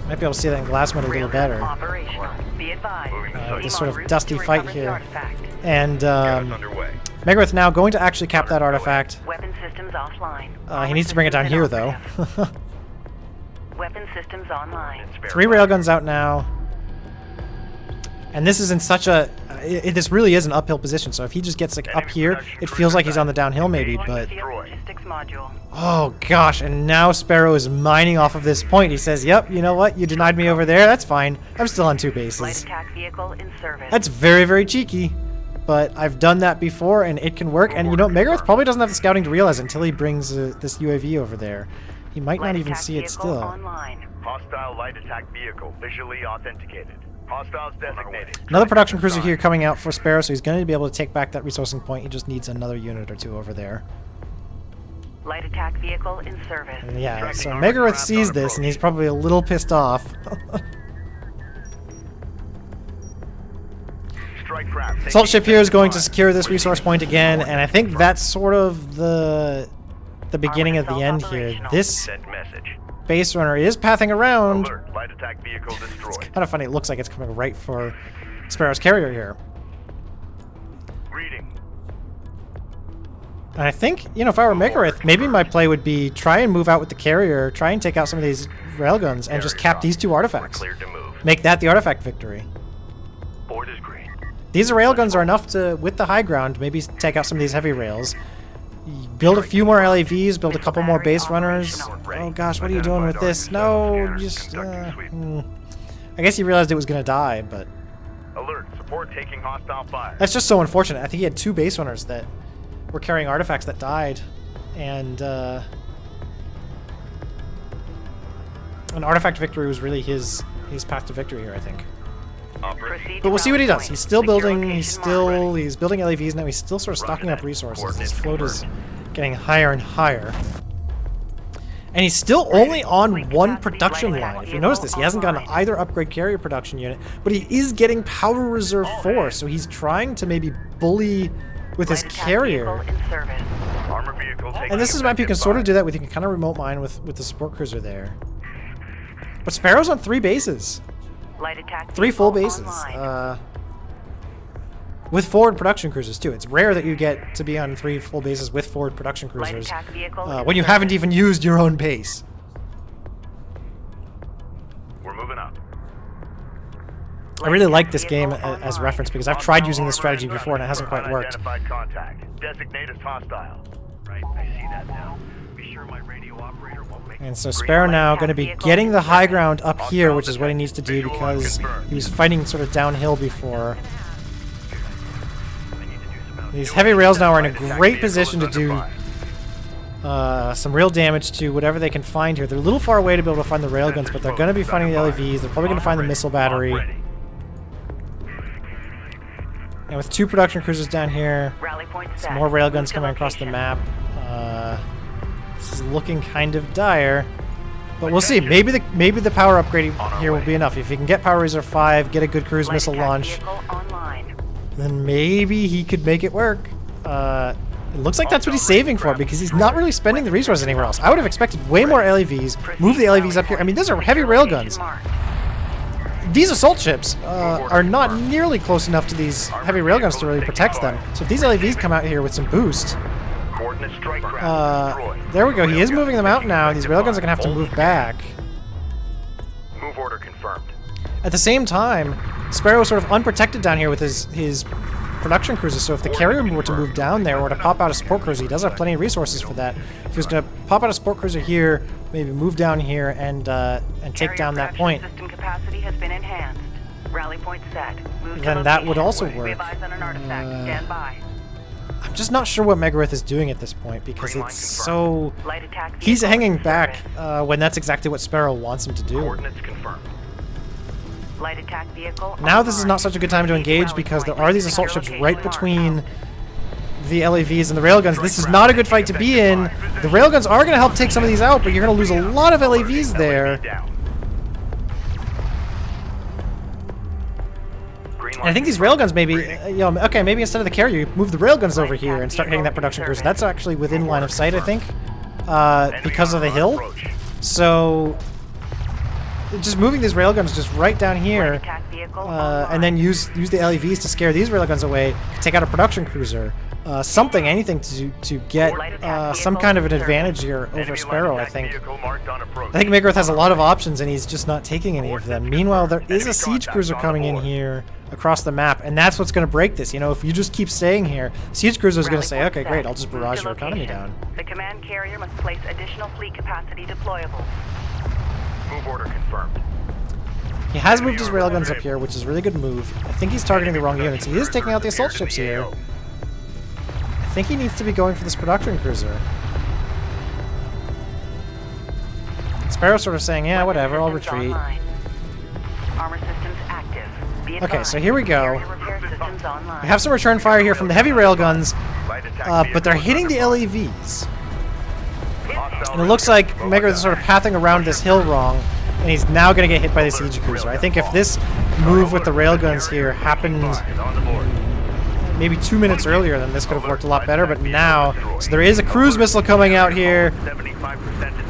Might be able to see that in glass mode a little better. Operational. Be advised. This sort of En route dusty to fight recover the here. artifact. And Underway. Megarith now going to actually cap that artifact. Weapon systems offline. He needs to bring it down here, though. Weapon systems online. 3 railguns out now. And this is in such a... this really is an uphill position. So if he just gets like up here, it feels like he's on the downhill maybe, but... Logistics module. Oh gosh, and now Sparrow is mining off of this point. He says, yep, you know what? You denied me over there. That's fine. I'm still on 2 Light bases. attack vehicle in service. That's very, very cheeky. But I've done that before, and it can work. And you know, Megarith probably doesn't have the scouting to realize it until he brings this UAV over there. He might not even see it still. Online. Hostile light attack vehicle visually authenticated. Hostiles designated. Another production cruiser here coming out for Sparrow, so he's going to be able to take back that resourcing point. He just needs another unit or 2 over there. Light attack vehicle in service. And yeah, so Megarith sees this, and he's probably a little pissed off. Strike craft. Assault ship here is going to secure this resource point again, and I think that's sort of the beginning of the end here. This Send message. base runner is pathing around. Alert. Light attack vehicle destroyed. Kind of funny, it looks like it's coming right for Sparrow's carrier here. Reading. And I think, you know, if I were Megarith, maybe my play would be try and move out with the carrier, try and take out some of these railguns, and just cap these 2 artifacts. Cleared to move. Make that the artifact victory. Board is green. These railguns are enough to, with the high ground, maybe take out some of these heavy rails. Build a few more LAVs, build a couple more base runners. Oh gosh, what are you doing with this? No, just... I guess he realized it was going to die, but... Alert. Support taking hostile fire. That's just so unfortunate. I think he had 2 base runners that were carrying artifacts that died. And an artifact victory was really his path to victory here, I think. Proceed But we'll see what he does. point. He's still Secure building. location He's marked. building LAVs now. He's still sort of stocking up resources. His float is getting higher and higher. And he's still only on 1 production line. If you notice this, he hasn't gotten either upgrade carrier production unit, but he is getting power reserve 4, so he's trying to maybe bully with his Light attack carrier. vehicle in service. Armor vehicle taking And this is a map you can effective sort of fire. do that with. You can kind of remote mine with the support cruiser there. But Sparrow's on 3 bases. Light attack 3 full vehicle bases. online. With forward production cruisers too. It's rare that you get to be on 3 full bases with forward production Light cruisers attack vehicle in when you service. haven't even used your own base. We're moving up. I really like this Vehicle game as online. reference because I've tried using this strategy before and it hasn't quite worked. Unidentified contact. Designate as hostile. Right, I see that now. Be sure my radio operator won't make... And so Sparrow now going to be getting the high ground up here, which is what he needs to do because he was fighting sort of downhill before. These heavy rails now are in a great position to do some real damage to whatever they can find here. They're a little far away to be able to find the railguns, but they're going to be finding the LAVs. They're probably going to find the missile battery. And with 2 production cruisers down here, Rally point set. some more railguns Move to coming across the location. map. This is looking kind of dire, but we'll see. Maybe the power upgrade here will be enough. If he can get Power Reserve 5, get a good cruise Light missile attack launch, vehicle online. then maybe he could make it work. It looks like that's what he's saving for because he's not really spending the resources anywhere else. I would have expected way more LAVs, move the LAVs up here. I mean, those are heavy railguns. Marked. These assault ships are not nearly close enough to these heavy railguns to really protect them. So if these LAVs come out here with some boost, Coordinate strike craft destroyed. there we go. He is moving them out now. These railguns are going to have to move back. Move order confirmed. At the same time, Sparrow is sort of unprotected down here with his production cruisers, so if the carrier were to move down there or to pop out a support cruiser, he does have plenty of resources for that. If he was going to pop out a support cruiser here, maybe move down here and take Carrier down that production point, System capacity has been enhanced. Rally point set. Move to then that would location. also We work. have eyes on an artifact. Stand by. I'm just not sure what Megarith is doing at this point because Green line it's so... Light attack He's vehicle hanging in back service. when that's exactly what Sparrow wants him to do. Coordinates confirmed. Light attack vehicle. Now this is online. not such a good time to engage Rally because there point. are these assault Secure ships location right marked. between the LAVs and the railguns. This is not a good fight to be in. The railguns are going to help take some of these out, but you're going to lose a lot of LAVs there. Down. Green And I think these railguns maybe, okay, maybe instead of the carrier, you move the railguns over here and start hitting that production cruiser. That's actually within line of sight, I think, because of the hill. So just moving these railguns just right down Light here, attack vehicle and then use the LEVs to scare these railguns away, take out a production cruiser, something, anything to get some kind of an advantage here over Sparrow, I think. I think Megarith has a lot of options and he's just not taking any of them. Meanwhile, there is a siege cruiser coming in here across the map, and that's what's going to break this. You know, if you just keep staying here, siege cruiser is going to say, okay, great, I'll just barrage your economy down. The command carrier must place additional fleet capacity deployable. Move order confirmed. He has moved his railguns up here, which is a really good move. I think he's targeting the wrong units. He is taking out the assault ships here. I think he needs to be going for this production cruiser. Sparrow's sort of saying, yeah, whatever, I'll retreat. Armor systems active. Okay, so here we go. We have some return fire here from the heavy railguns, but they're hitting the LEVs. And it looks like Megarith is sort of pathing around this hill wrong, and he's now going to get hit by the siege cruiser. I think if this move with the railguns here happened maybe 2 minutes earlier, then this could have worked a lot better, but now, so there is a cruise missile coming out here,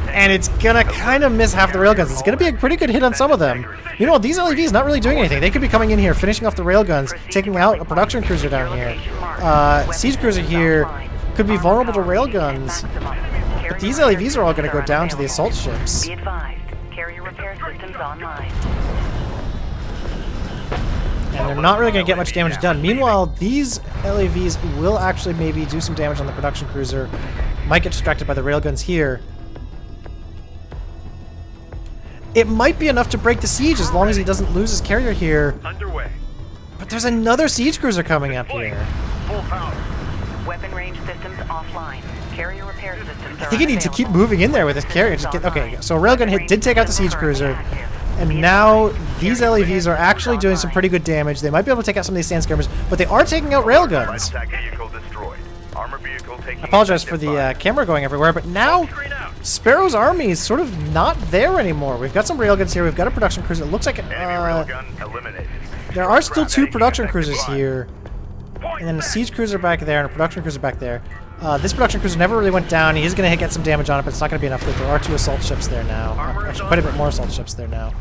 and it's going to kind of miss half the railguns. It's going to be a pretty good hit on some of them. You know, these LEVs not really doing anything. They could be coming in here, finishing off the railguns, taking out a production cruiser down here. Siege cruiser here could be vulnerable to railguns, but these LEVs are all going to go down to the assault ships. Be advised, carrier repair systems online. And they're not really going to get much damage done. Meanwhile, these LAVs will actually maybe do some damage on the production cruiser. Might get distracted by the railguns here. It might be enough to break the siege as long as he doesn't lose his carrier here. Underway. But there's another siege cruiser coming up here. Full power. Weapon range systems offline. Carrier repair systems I think he needs to keep moving in there with his carrier. Just get, okay, so a railgun hit did take out the siege cruiser. And now these LEVs are actually doing some pretty good damage. They might be able to take out some of these sand skimmers, but they are taking out railguns. I apologize for the camera going everywhere, but now Sparrow's army is sort of not there anymore. We've got some railguns here. We've got a production cruiser. It looks like there are still 2 production cruisers here, and then a siege cruiser back there and a production cruiser back there. This production cruiser never really went down. He is going to get some damage on it, but it's not going to be enough. There are 2 assault ships there now. Actually, quite a bit more assault ships there now.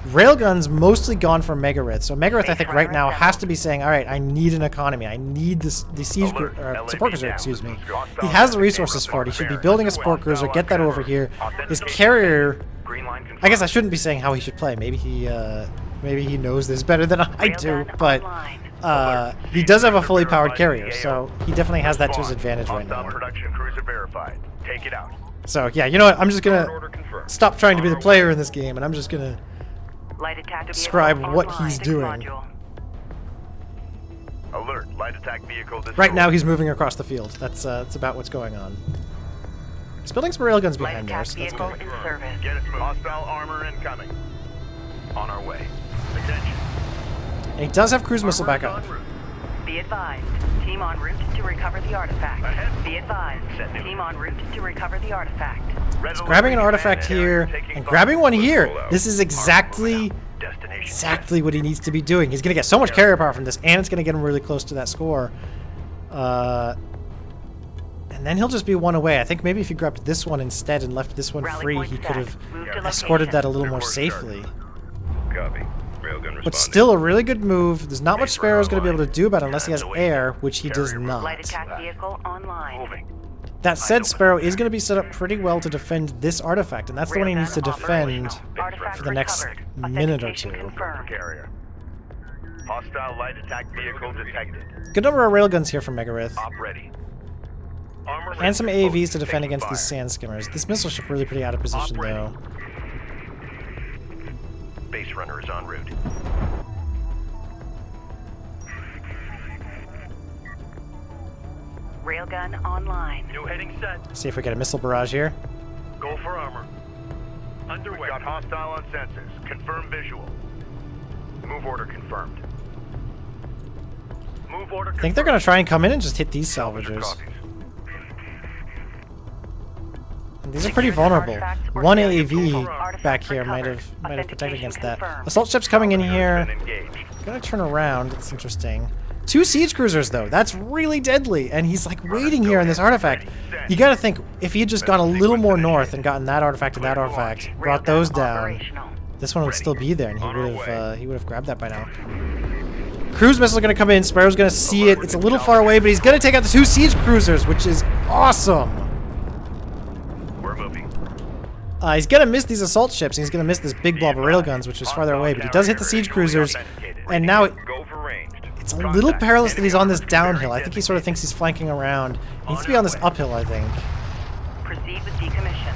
Railguns mostly gone from Megarith. So Megarith, I think, right now has to be saying, all right, I need an economy. I need the siege support cruiser, excuse me. He has the resources for it. He should be building a support cruiser, get that over here. His carrier, I guess I shouldn't be saying how he should play. Maybe he knows this better than I do, but he does have a fully powered carrier, so he definitely has that to his advantage right now. Production cruiser verified. Take it out. So yeah, you know what? I'm just gonna stop trying to be the player in this game, and I'm just gonna describe what he's doing. Alert, light attack vehicle destroyed. Right now, he's moving across the field. That's about what's going on. He's building some railguns behind there, so that's good. Get us moving. Hostile armor incoming. On our way. Attention. And he does have cruise missile back up. Be advised, team en route to recover the artifact. Be advised, team en route to recover the artifact. He's grabbing an artifact here and grabbing one here. This is exactly what he needs to be doing. He's going to get so much carrier power from this, and it's going to get him really close to that score. And then he'll just be 1 away. I think maybe if he grabbed this one instead and left this one free, he could have escorted that a little more safely. Copy. But still a really good move. There's not much Sparrow's going to be able to do about it unless he has air, which he does not. Light attack vehicle online. That said, Sparrow is going to be set up pretty well to defend this artifact, and that's the one he needs to defend for the next minute or 2. Carrier. Hostile light attack vehicle detected. Good number of railguns here from Megarith. Op ready. And some AAVs to defend against these sand skimmers. This missile ship really pretty out of position, though. Base runner is en route. Railgun online. New heading set. See if we get a missile barrage here. Go for armor. Underway. Got hostile on sensors. Confirm visual. Move order confirmed. Move order confirmed. I think they're going to try and come in and just hit these salvagers. And these are pretty vulnerable. One AAV back here might have protected against that. Assault ships coming in here. Gonna turn around. It's interesting. 2 siege cruisers though. That's really deadly. And he's like waiting here in this artifact. You gotta think if he had just gone a little more north and gotten that artifact and that artifact, brought those down, this one would still be there, and he would have grabbed that by now. Cruise missile are going to come in. Sparrow's going to see it. It's a little far away, but he's going to take out the 2 siege cruisers, which is awesome. We're moving. He's going to miss these assault ships. And he's going to miss this big blob of railguns, which is farther away, but he does hit the siege cruisers. And now Go for ranged. it's a little perilous that he's on this downhill. I think he sort of thinks he's flanking around. He needs to be on this uphill, I think. Proceed with decommission.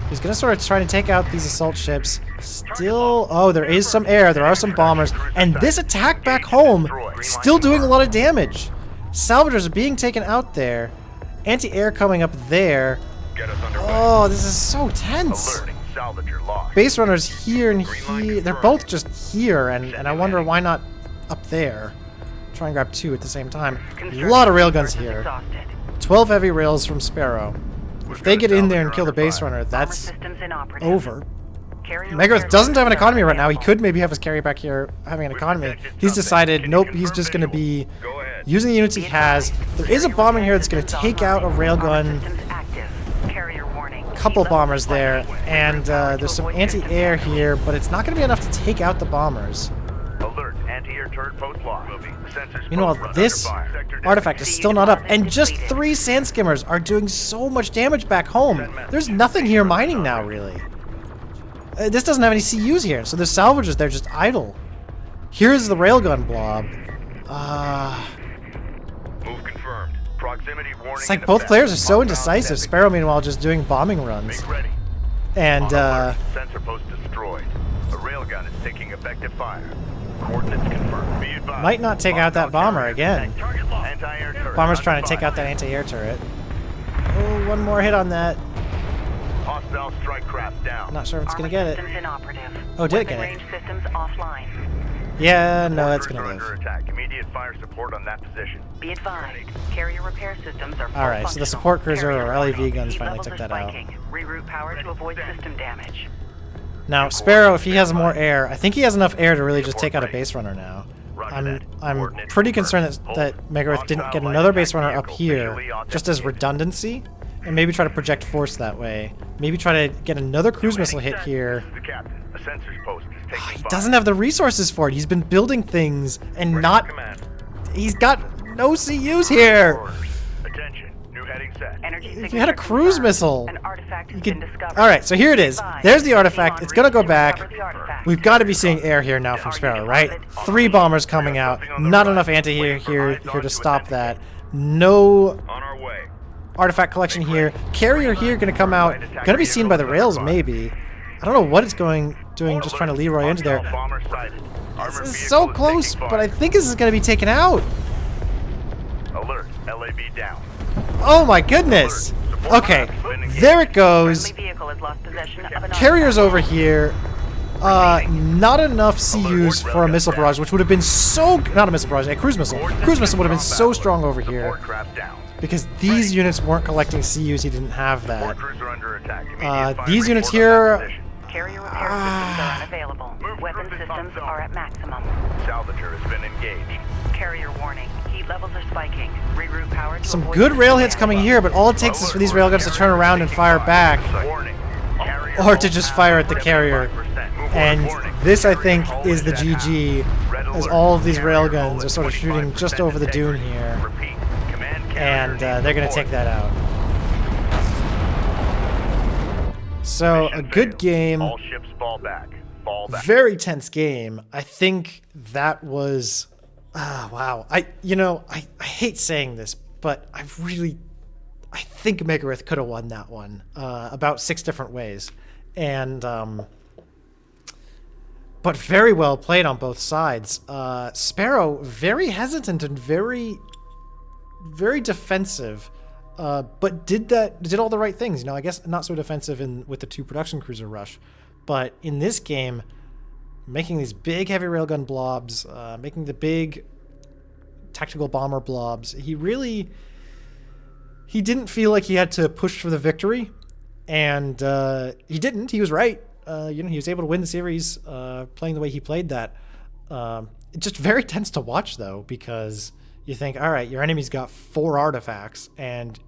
He's going to sort of try to take out these assault ships. Still, oh, there is some air. There are some bombers. And this attack back home, still doing a lot of damage. Salvagers are being taken out there. Anti-air coming up there. Get us underway. Oh, this is so tense. Alerting. Salvager lost. Base runners here and here. They're both just here, and I wonder why not up there. Try and grab 2 at the same time. A lot of railguns here. Exhausted. 12 heavy rails from Sparrow. If they get in there and kill the base runner, Armor that's systems inoperative. over. Carrier Megarith repair doesn't have an systems are economy right now. He unavailable. could maybe have his carrier back here having an economy. He's decided, nope, he's just going to be Go ahead. using the units he has. There is a bomber here that's going to take out a railgun. Systems active. Carrier warning. Couple bombers there, and there's some anti-air here, but it's not going to be enough to take out the bombers. Alert. Anti-air turret post lost. Sensors Meanwhile, post this under fire. Sector artifact is still not up, and just 3 sand skimmers are doing so much damage back home. There's nothing here mining now, really. This doesn't have any CUs here, so the salvagers, they're just idle. Here's the railgun blob. Move confirmed. Proximity warning. It's like in both effect. players are so Hostile indecisive. designated. Sparrow, meanwhile, just doing bombing runs. Make ready. And, On alert. Sensor post destroyed. A railgun is taking effective fire. Coordinates confirmed. Be advised. might not take out that bomber again. Target locked. Anti-air turret. Bomber's trying under to take fire. out that anti-air turret. Oh, one more hit on that. Hostile strike craft down. Not sure if it's Armor going to get it. systems inoperative. Oh, did it Weapon get it? range systems offline. Yeah, no, that's Orders going to are under live. attack. Immediate fire support on that position. Be advised, carrier repair systems are full Alright, so the functional. support cruiser Carrier or LAV warning. guns Heat finally levels took are that out. spiking. Reroute power to avoid system damage. Now, Sparrow, if he has more air, I think he has enough air to really just take out a base runner now. I'm pretty concerned that Megarith didn't get another base runner up here, just as redundancy, and maybe try to project force that way. Maybe try to get another cruise missile hit here. This is the captain. A sensors post is taking He fire. doesn't have the resources for it.'s been building things and not... Command. He's got no CUs here. Orders. Attention. New heading set. Energy If you had a signature cruise confirmed. missile, An artifact you has could... been discovered. Alright, so here it is. Advised, There's the team artifact. en It's gonna route go to back. recover the artifact. We've got to be seeing air here now from Sparrow, right? 3 bombers coming out. Not enough anti-air here to stop that. No On our way. artifact collection here. Carrier here going to come out. Going to be seen by the rails, maybe. I don't know what it's doing, just trying to Leroy into there. Bomber sighted. This Armored is vehicle so is close, taking but I fire. think this is going to be taken out. Alert. LAV down. Oh my goodness. Okay, there it goes. Friendly vehicle has lost possession of an Carrier's over here. Not enough CUs for a missile barrage, which would have been so... Not a missile barrage, a cruise missile. Cruise missile would have been so strong over here. Support craft down. Because these units weren't collecting CUs, he didn't have Support that. cruiser under attack. Immediate fire These units report on that here... position. Carrier repair systems are unavailable. Weapon systems are at maximum. Salvager has been engaged. Carrier warning. Heat levels are spiking. Reroute power to Some avoid good system rail hits damage. coming here, but all it takes is for these railguns to turn around and fire back. Warning. Carrier Or to just fire at the carrier. 75%. Move And warning. this, I think, is the GG, as all of these railguns are sort of shooting just over the dune here. Repeat. Command carrier And they're going to take that out. So, a good game. All ships fall back. Fall back. Very tense game. I think that was... wow. I hate saying this, but I think Megarith could have won that one about 6 different ways. And... but very well played on both sides. Sparrow, very hesitant and very defensive, but did all the right things. I guess not so defensive with the 2 production cruiser rush, but in this game, making these big heavy railgun blobs, making the big tactical bomber blobs, he didn't feel like he had to push for the victory, and he didn't. He was right. He was able to win the series playing the way he played that. It's just very tense to watch, though, because you think, all right, your enemy's got 4 artifacts, and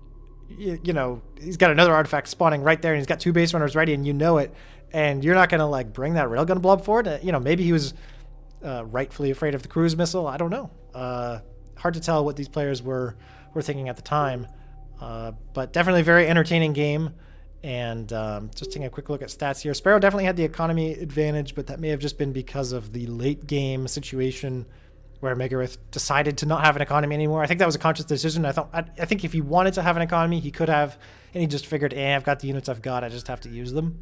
he's got another artifact spawning right there, and he's got 2 base runners ready, and you know it, and you're not gonna bring that railgun blob for it. Maybe he was rightfully afraid of the cruise missile. I don't know. Hard to tell what these players were thinking at the time. But definitely a very entertaining game. And just taking a quick look at stats here. Sparrow definitely had the economy advantage, but that may have just been because of the late game situation where Megarith decided to not have an economy anymore. I think that was a conscious decision. I think if he wanted to have an economy, he could have, and he just figured, I've got the units I've got, I just have to use them.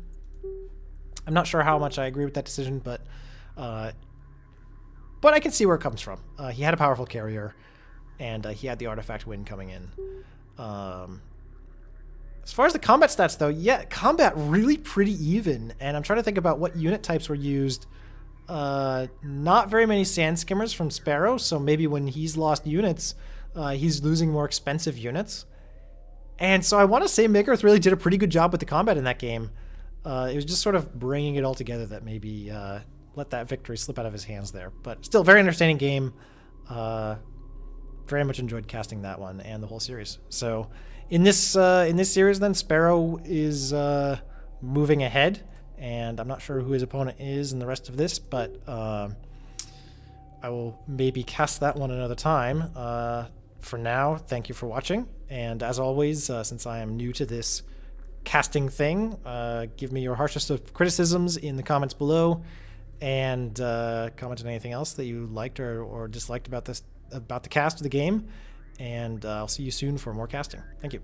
I'm not sure how much I agree with that decision, but I can see where it comes from. He had a powerful carrier, and he had the artifact win coming in. As far as the combat stats, though, yeah, combat really pretty even, and I'm trying to think about what unit types were used. Not very many sand skimmers from Sparrow, so maybe when he's lost units, he's losing more expensive units. And so I want to say Megarith really did a pretty good job with the combat in that game. It was just sort of bringing it all together that maybe let that victory slip out of his hands there. But still, very entertaining game. Very much enjoyed casting that one and the whole series. So in this series, then Sparrow is moving ahead. And I'm not sure who his opponent is in the rest of this, but I will maybe cast that one another time. For now, thank you for watching. And as always, since I am new to this casting thing, give me your harshest of criticisms in the comments below, and comment on anything else that you liked or disliked about the cast of the game. And I'll see you soon for more casting. Thank you.